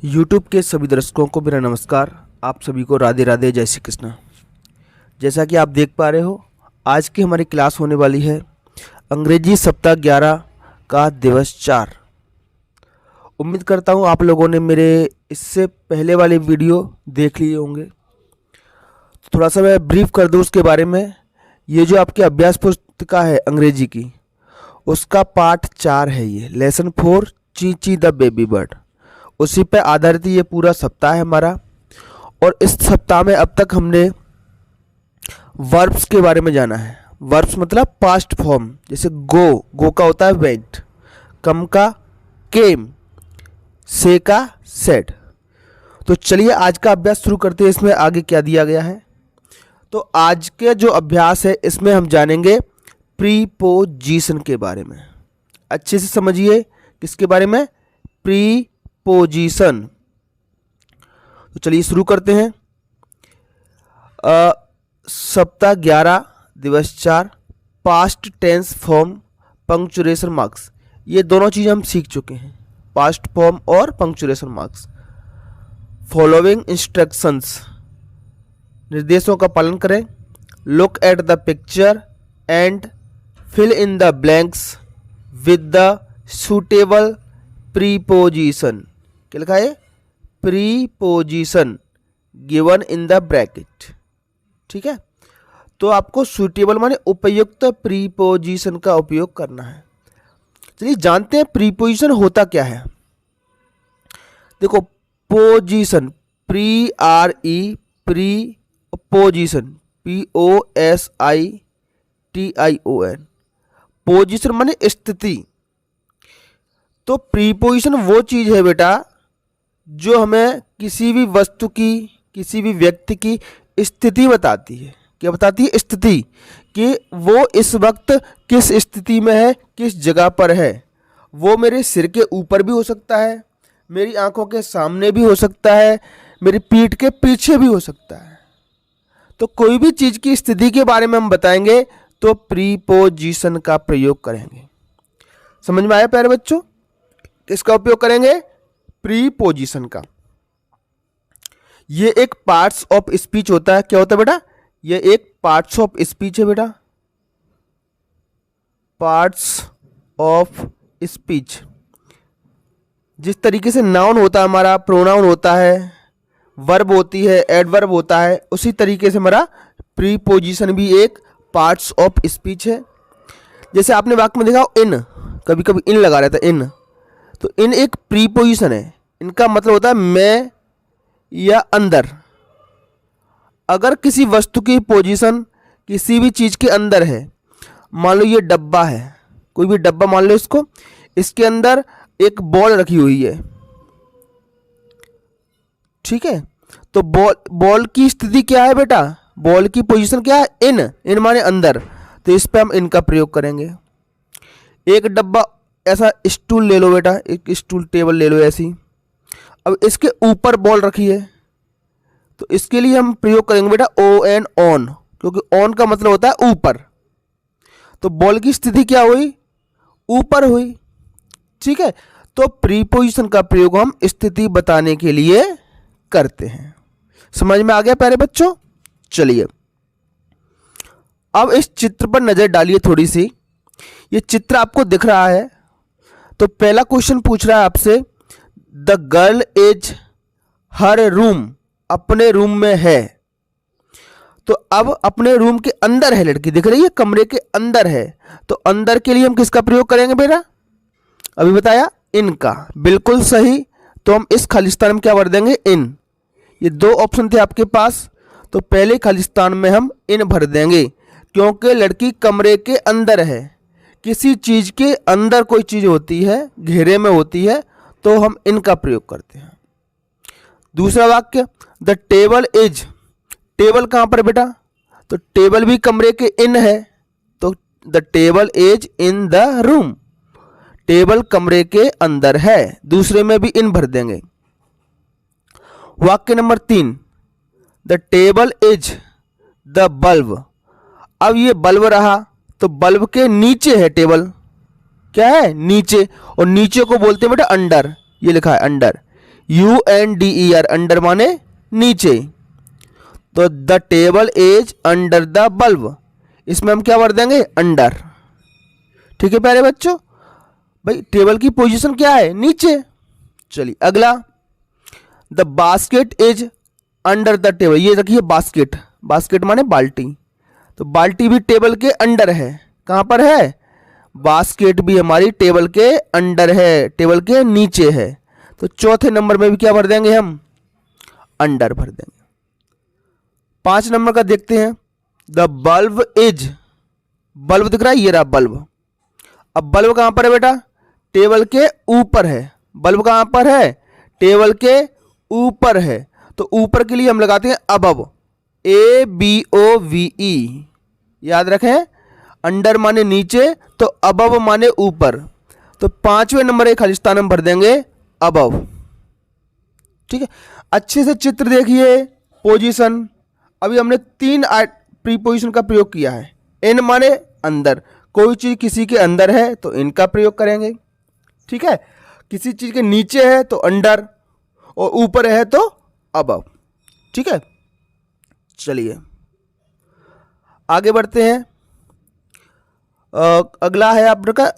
YouTube के सभी दर्शकों को मेरा नमस्कार। आप सभी को राधे राधे, जय श्री कृष्ण। जैसा कि आप देख पा रहे हो, आज की हमारी क्लास होने वाली है अंग्रेजी सप्ताह 11 का दिवस 4। उम्मीद करता हूँ आप लोगों ने मेरे इससे पहले वाले वीडियो देख लिए होंगे। तो थोड़ा सा मैं ब्रीफ कर दूँ उसके बारे में। ये जो आपकी अभ्यास पुस्तिका है अंग्रेजी की, उसका पार्ट 4 है। ये लेसन 4 चींची द बेबी बर्ड, उसी पे आधारित ये पूरा सप्ताह है हमारा। और इस सप्ताह में अब तक हमने वर्ब्स के बारे में जाना है। वर्ब्स मतलब पास्ट फॉर्म, जैसे गो का होता है वेंट, कम का केम, से का सेड। तो चलिए आज का अभ्यास शुरू करते हैं। इसमें आगे क्या दिया गया है, तो आज के जो अभ्यास है इसमें हम जानेंगे प्रीपोजिशन के बारे में। अच्छे से समझिए, किसके बारे में? प्रीपोजिशन। तो चलिए शुरू करते हैं। सप्ताह 11 दिवस 4 past tense form, punctuation marks, ये दोनों चीज़ हम सीख चुके हैं, पास्ट फॉर्म और पंक्चुएशन मार्क्स। फॉलोइंग इंस्ट्रक्शंस, निर्देशों का पालन करें। Look at the picture and fill in the blanks with the suitable preposition. क्या लिखा है? Preposition given in the bracket. ठीक है, तो आपको सूटेबल माने उपयुक्त प्रीपोजिशन का उपयोग करना है। चलिए जानते हैं प्रीपोजिशन होता क्या है। देखो, position, pre R E, pre position, POSITION, position माने स्थिति। तो प्रीपोजिशन वो चीज है बेटा जो हमें किसी भी वस्तु की, किसी भी व्यक्ति की स्थिति बताती है। क्या बताती है? स्थिति, कि वो इस वक्त किस स्थिति में है, किस जगह पर है। वो मेरे सिर के ऊपर भी हो सकता है, मेरी आंखों के सामने भी हो सकता है, मेरी पीठ के पीछे भी हो सकता है। तो कोई भी चीज की स्थिति के बारे में हम बताएंगे तो प्रीपोजिशन का प्रयोग करेंगे। समझ में आया प्यारे बच्चों? किसका उपयोग करेंगे? प्रीपोजिशन का। ये एक पार्ट्स ऑफ स्पीच होता है। क्या होता है बेटा? ये एक पार्ट्स ऑफ स्पीच है बेटा, पार्ट्स ऑफ स्पीच। जिस तरीके से नाउन होता है हमारा, प्रोनाउन होता है, वर्ब होती है, एडवर्ब होता है, उसी तरीके से हमारा प्रीपोजिशन भी एक पार्ट्स ऑफ स्पीच है। जैसे आपने वाक्य में देखा इन, कभी कभी इन लगा रहता है, इन, तो इन एक प्रीपोजिशन है। इनका मतलब होता है मैं या अंदर। अगर किसी वस्तु की पोजीशन किसी भी चीज के अंदर है, मान लो ये डब्बा है, कोई भी डब्बा मान लो इसको, इसके अंदर एक बॉल रखी हुई है। ठीक है, तो बॉल की स्थिति क्या है बेटा? बॉल की पोजीशन क्या है? इन माने अंदर। तो इस पे हम इन का प्रयोग करेंगे। एक डब्बा, ऐसा स्टूल ले लो बेटा, एक स्टूल टेबल ले लो ऐसी। अब इसके ऊपर बॉल रखी है, तो इसके लिए हम प्रयोग करेंगे बेटा ON, ऑन, क्योंकि ऑन का मतलब होता है ऊपर। तो बॉल की स्थिति क्या हुई? ऊपर हुई। ठीक है, तो प्रीपोजिशन का प्रयोग हम स्थिति बताने के लिए करते हैं। समझ में आ गया प्यारे बच्चों? चलिए अब इस चित्र पर नजर डालिए थोड़ी सी। ये चित्र आपको दिख रहा है। तो पहला क्वेश्चन पूछ रहा है आपसे, the girl is her room, अपने रूम में है। तो अब अपने रूम के अंदर है लड़की, दिख रही है, कमरे के अंदर है। तो अंदर के लिए हम किसका प्रयोग करेंगे बेटा? अभी बताया, इनका। बिल्कुल सही। तो हम इस खालिस्तान में क्या भर देंगे? इन। ये दो ऑप्शन थे आपके पास, तो पहले खालिस्तान में हम इन भर देंगे, क्योंकि लड़की कमरे के अंदर है। किसी चीज के अंदर कोई चीज होती है, घेरे में होती है, तो हम इनका प्रयोग करते हैं। दूसरा वाक्य, द टेबल इज, टेबल कहां पर बेटा? तो टेबल भी कमरे के इन है, तो the table is in the room, table कमरे के अंदर है। दूसरे में भी इन भर देंगे। वाक्य number 3, the table is the bulb. अब ये बल्ब रहा, तो बल्ब के नीचे है टेबल। क्या है? नीचे। और नीचे को बोलते हैं बेटा अंडर। ये लिखा है अंडर। UNDER, अंडर माने नीचे। तो the table is under the bulb, इसमें हम क्या भर देंगे? अंडर। ठीक है प्यारे बच्चों, भाई टेबल की पोजीशन क्या है? नीचे। चलिए अगला, the basket is under the table. ये देखिए बास्केट, बास्केट माने बाल्टी, तो बाल्टी भी टेबल के अंडर है। कहां पर है? बास्केट भी हमारी टेबल के अंडर है, टेबल के नीचे है। तो चौथे नंबर में भी क्या भर देंगे हम? अंडर भर देंगे। 5 नंबर का देखते हैं, द बल्ब इज, बल्ब दिख रहा है, ये रहा बल्ब। अब बल्ब कहां पर है बेटा? टेबल के ऊपर है। बल्ब कहां पर है? टेबल के ऊपर है। तो ऊपर के लिए हम लगाते हैं अबव, ABOVE, याद रखें, अंडर माने नीचे, तो अबव माने ऊपर। तो 5वें नंबर एक खालिस्तान हम भर देंगे अबव। ठीक है, अच्छे से चित्र देखिए, पोजीशन। अभी हमने 3 प्रीपोजिशन का प्रयोग किया है। इन माने अंदर, कोई चीज किसी के अंदर है तो इनका प्रयोग करेंगे। ठीक है, किसी चीज के नीचे है तो अंडर, और ऊपर है तो अबव। ठीक है, चलिए आगे बढ़ते हैं। अगला है आपका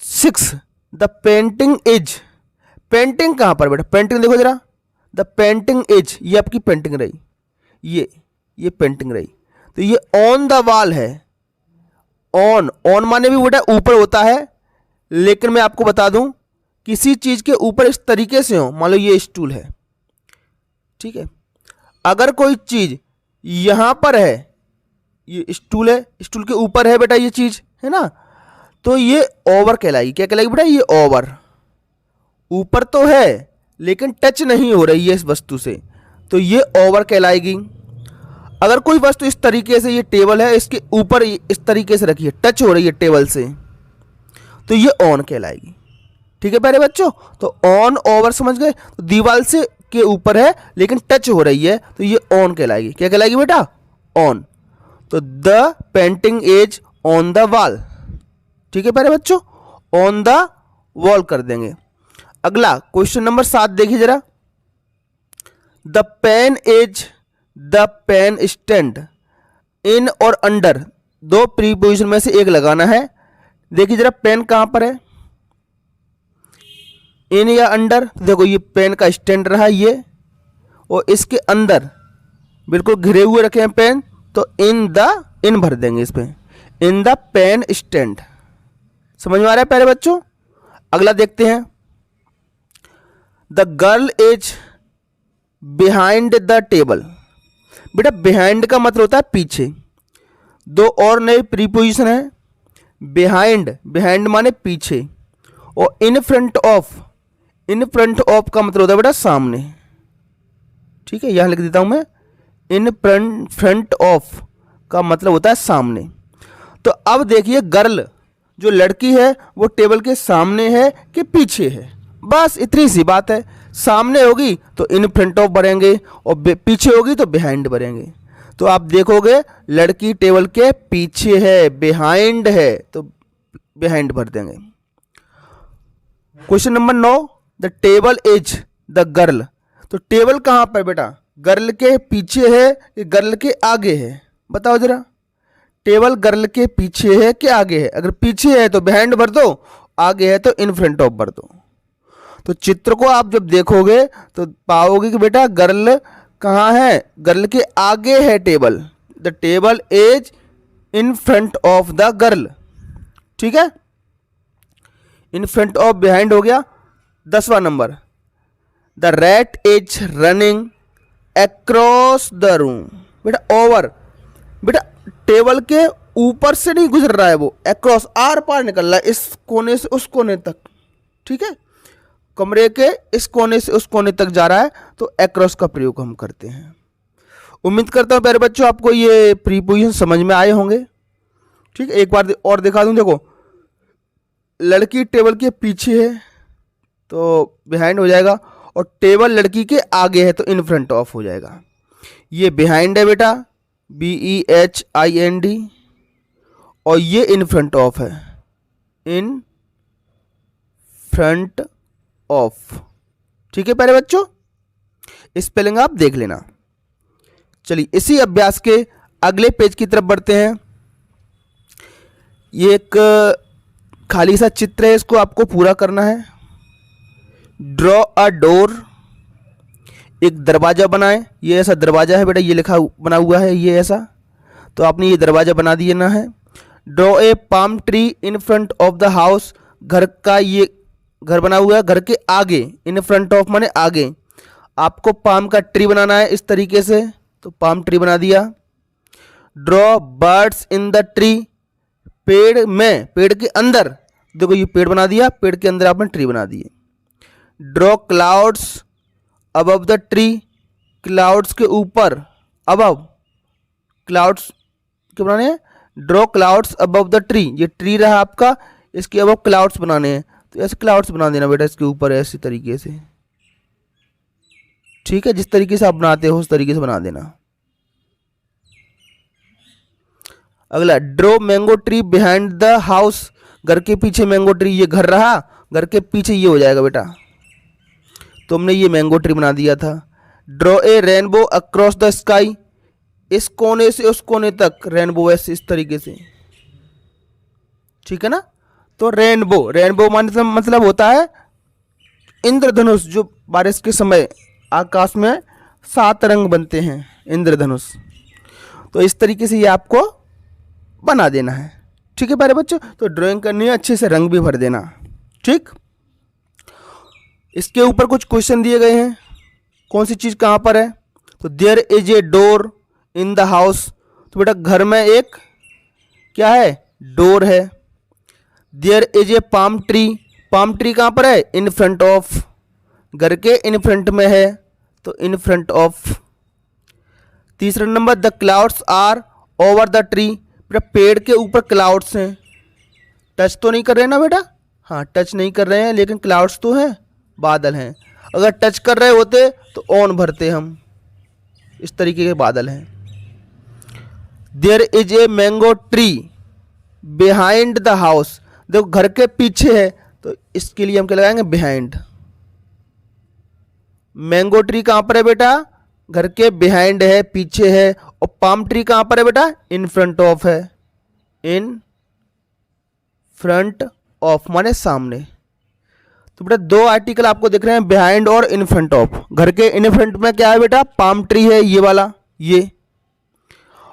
6, द पेंटिंग इज। पेंटिंग कहां पर बेटा? पेंटिंग देखो जरा, द पेंटिंग इज, ये आपकी पेंटिंग रही, ये पेंटिंग रही। तो ये ऑन द वॉल है। ऑन, ऑन माने भी बेटा ऊपर होता है, लेकिन मैं आपको बता दूं, किसी चीज के ऊपर इस तरीके से हो, मान लो ये स्टूल है, ठीक है, अगर कोई चीज यहां पर है, ये स्टूल है, स्टूल के ऊपर है बेटा ये चीज, है ना, तो ये ओवर कहलाएगी। क्या कहलाएगी बेटा? ये ओवर। ऊपर तो है लेकिन टच नहीं हो रही है इस वस्तु से, तो ये ओवर कहलाएगी। अगर कोई वस्तु इस तरीके से, ये टेबल है, इसके ऊपर इस तरीके से रखी है, टच हो रही है टेबल से, तो ये ऑन कहलाएगी। ठीक है प्यारे बच्चों, तो ऑन ओवर समझ गए? तो दीवार से के ऊपर है लेकिन टच हो रही है, तो ये ऑन कहलाएगी। क्या कहलाएगी बेटा? ऑन। तो the painting is on the wall. ठीक है प्यारे बच्चों, ऑन द वॉल कर देंगे। अगला क्वेश्चन नंबर 7 देखिए जरा, the pen is the pen stand. In और अंडर, 2 प्रीपोजिशन में से एक लगाना है। देखिए जरा, पेन कहां पर है? इन या अंडर? देखो ये पेन का स्टैंड रहा ये, और इसके अंदर बिल्कुल घिरे हुए रखे हैं पेन, तो इन भर देंगे इस पे, इन द पेन स्टैंड। समझ में आ रहा है प्यारे बच्चों? अगला देखते हैं, the girl is behind the table. बेटा बिहाइंड का मतलब होता है पीछे। 2 और नए प्रीपोजिशन है, बिहाइंड, बिहाइंड माने पीछे, और इन front of, in front of का मतलब होता है बेटा सामने। ठीक है, यहां लिख देता हूं मैं, इन फ्रंट ऑफ का मतलब होता है सामने। तो अब देखिए, गर्ल जो लड़की है वो टेबल के सामने है कि पीछे है? बस इतनी सी बात है। सामने होगी तो इन फ्रंट ऑफ भरेंगे, और पीछे होगी तो बिहाइंड भरेंगे। तो आप देखोगे लड़की टेबल के पीछे है, बिहाइंड है, तो बिहाइंड भर देंगे। Question number 9, the table is the girl. तो टेबल कहां पर बेटा? गर्ल के पीछे है कि गर्ल के आगे है? बताओ जरा, टेबल गर्ल के पीछे है कि आगे है? अगर पीछे है तो बिहाइंड भर दो, आगे है तो इन फ्रंट ऑफ भर दो। तो चित्र को आप जब देखोगे तो पाओगे कि बेटा गर्ल कहाँ है? गर्ल के आगे है table. The table is in front of the girl. ठीक है, इन फ्रंट ऑफ बिहाइंड हो गया। 10वां number, the rat is running across the room. बेटा ओवर, बेटा टेबल के ऊपर से नहीं गुजर रहा है वो, अक्रॉस, आर पार निकल रहा है, इस कोने से उस कोने तक। ठीक है, कमरे के इस कोने से उस कोने तक जा रहा है, तो अक्रॉस का प्रयोग हम करते हैं। उम्मीद करता हूं प्यारे बच्चों आपको ये प्रीपोजिशन समझ में आए होंगे। ठीक है, एक बार और दिखा दूं, देखो लड़की टेबल के पीछे है तो बिहाइंड हो जाएगा, और टेबल लड़की के आगे है तो इन फ्रंट ऑफ हो जाएगा। ये बिहाइंड है बेटा, BEHIND, और ये इन फ्रंट ऑफ है, इन फ्रंट ऑफ। ठीक है प्यारे बच्चों, स्पेलिंग आप देख लेना। चलिए इसी अभ्यास के अगले पेज की तरफ बढ़ते हैं। ये एक खाली सा चित्र है, इसको आपको पूरा करना है। ड्रॉ अ डोर, एक दरवाजा बनाएं। ये ऐसा दरवाजा है बेटा, ये लिखा बना हुआ है ये ऐसा, तो आपने ये दरवाजा बना देना है। Draw a palm tree in front of the house, घर का ये घर बना हुआ है, घर के आगे, इन फ्रंट ऑफ माने आगे, आपको पाम का ट्री बनाना है इस तरीके से, तो पाम ट्री बना दिया। Draw birds in the tree, पेड़ में, पेड़ के अंदर, देखो ये पेड़ बना दिया, पेड़ के अंदर आपने ट्री बना दिए। Draw clouds above the tree, clouds के ऊपर, अबव, क्लाउड्स के बनाने हैं। Draw clouds above the tree, ये ट्री रहा आपका, इसके अबव क्लाउड्स बनाने हैं, तो ऐसे क्लाउड्स बना देना बेटा इसके ऊपर ऐसी तरीके से, ठीक है। जिस तरीके से आप बनाते हो उस तरीके से बना देना। अगला, draw mango tree behind the house, घर के पीछे मैंगो ट्री, ये घर रहा, घर के पीछे ये हो जाएगा बेटा, तो हमने ये मैंगो ट्री बना दिया था। Draw a rainbow across the sky, इस कोने से उस कोने तक रेनबो ऐसे इस तरीके से, ठीक है ना। तो रेनबो, रेनबो मतलब होता है इंद्रधनुष, जो बारिश के समय आकाश में 7 रंग बनते हैं, इंद्रधनुष। तो इस तरीके से ये आपको बना देना है, ठीक है प्यारे बच्चों। तो ड्राइंग करनी है, अच्छे से रंग भी भर देना, ठीक। इसके ऊपर कुछ क्वेश्चन दिए गए हैं, कौन सी चीज़ कहाँ पर है, तो there is a door in the house, तो बेटा घर में एक क्या है, डोर है। There is a palm tree, palm tree कहाँ पर है, इन फ्रंट ऑफ, घर के इन फ्रंट में है, तो इन फ्रंट ऑफ। तीसरा number, the clouds are over the tree, बेटा पेड़ के ऊपर क्लाउड्स हैं, टच तो नहीं कर रहे ना बेटा, हाँ टच नहीं कर रहे हैं, लेकिन क्लाउड्स तो हैं, बादल हैं। अगर टच कर रहे होते तो ऑन भरते हम, इस तरीके के बादल हैं। There is a mango tree behind the house, देखो घर के पीछे है, तो इसके लिए हम क्या लगाएंगे, बिहाइंड। मैंगो ट्री कहाँ पर है बेटा, घर के बिहाइंड है, पीछे है। और पाम ट्री कहाँ पर है बेटा, इन फ्रंट ऑफ है, इन फ्रंट ऑफ माने सामने। तो बेटा 2 आर्टिकल आपको दिख रहे हैं, बिहाइंड और इन फ्रंट ऑफ। घर के इन फ्रंट में क्या है बेटा, पाम ट्री है ये वाला, ये,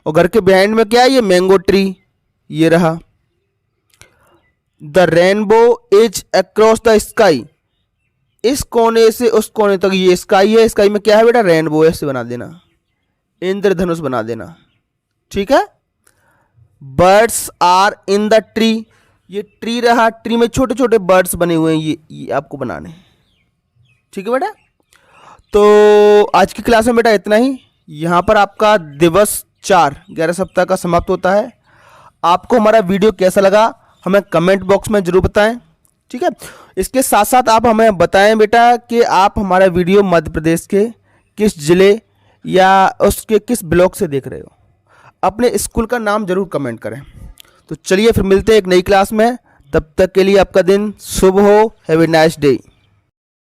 और घर के बिहाइंड में क्या है, ये मैंगो ट्री, ये रहा। The rainbow is across the sky, इस कोने से उस कोने तक ये स्काई है, स्काई में क्या है बेटा, रेनबो, ऐसे बना देना, इंद्रधनुष बना देना, ठीक है। Birds are in the tree, ये ट्री रहा, ट्री में छोटे छोटे बर्ड्स बने हुए हैं, ये आपको बनाने हैं, ठीक है बेटा। तो आज की क्लास में बेटा इतना ही। यहाँ पर आपका दिवस 4 11 सप्ताह का समाप्त होता है। आपको हमारा वीडियो कैसा लगा हमें कमेंट बॉक्स में ज़रूर बताएं, ठीक है। इसके साथ साथ आप हमें बताएं बेटा कि आप हमारा वीडियो मध्य प्रदेश के किस ज़िले या उसके किस ब्लॉक से देख रहे हो। अपने स्कूल का नाम ज़रूर कमेंट करें। तो चलिए फिर मिलते हैं एक नई क्लास में, तब तक के लिए आपका दिन शुभ हो। Have a nice day.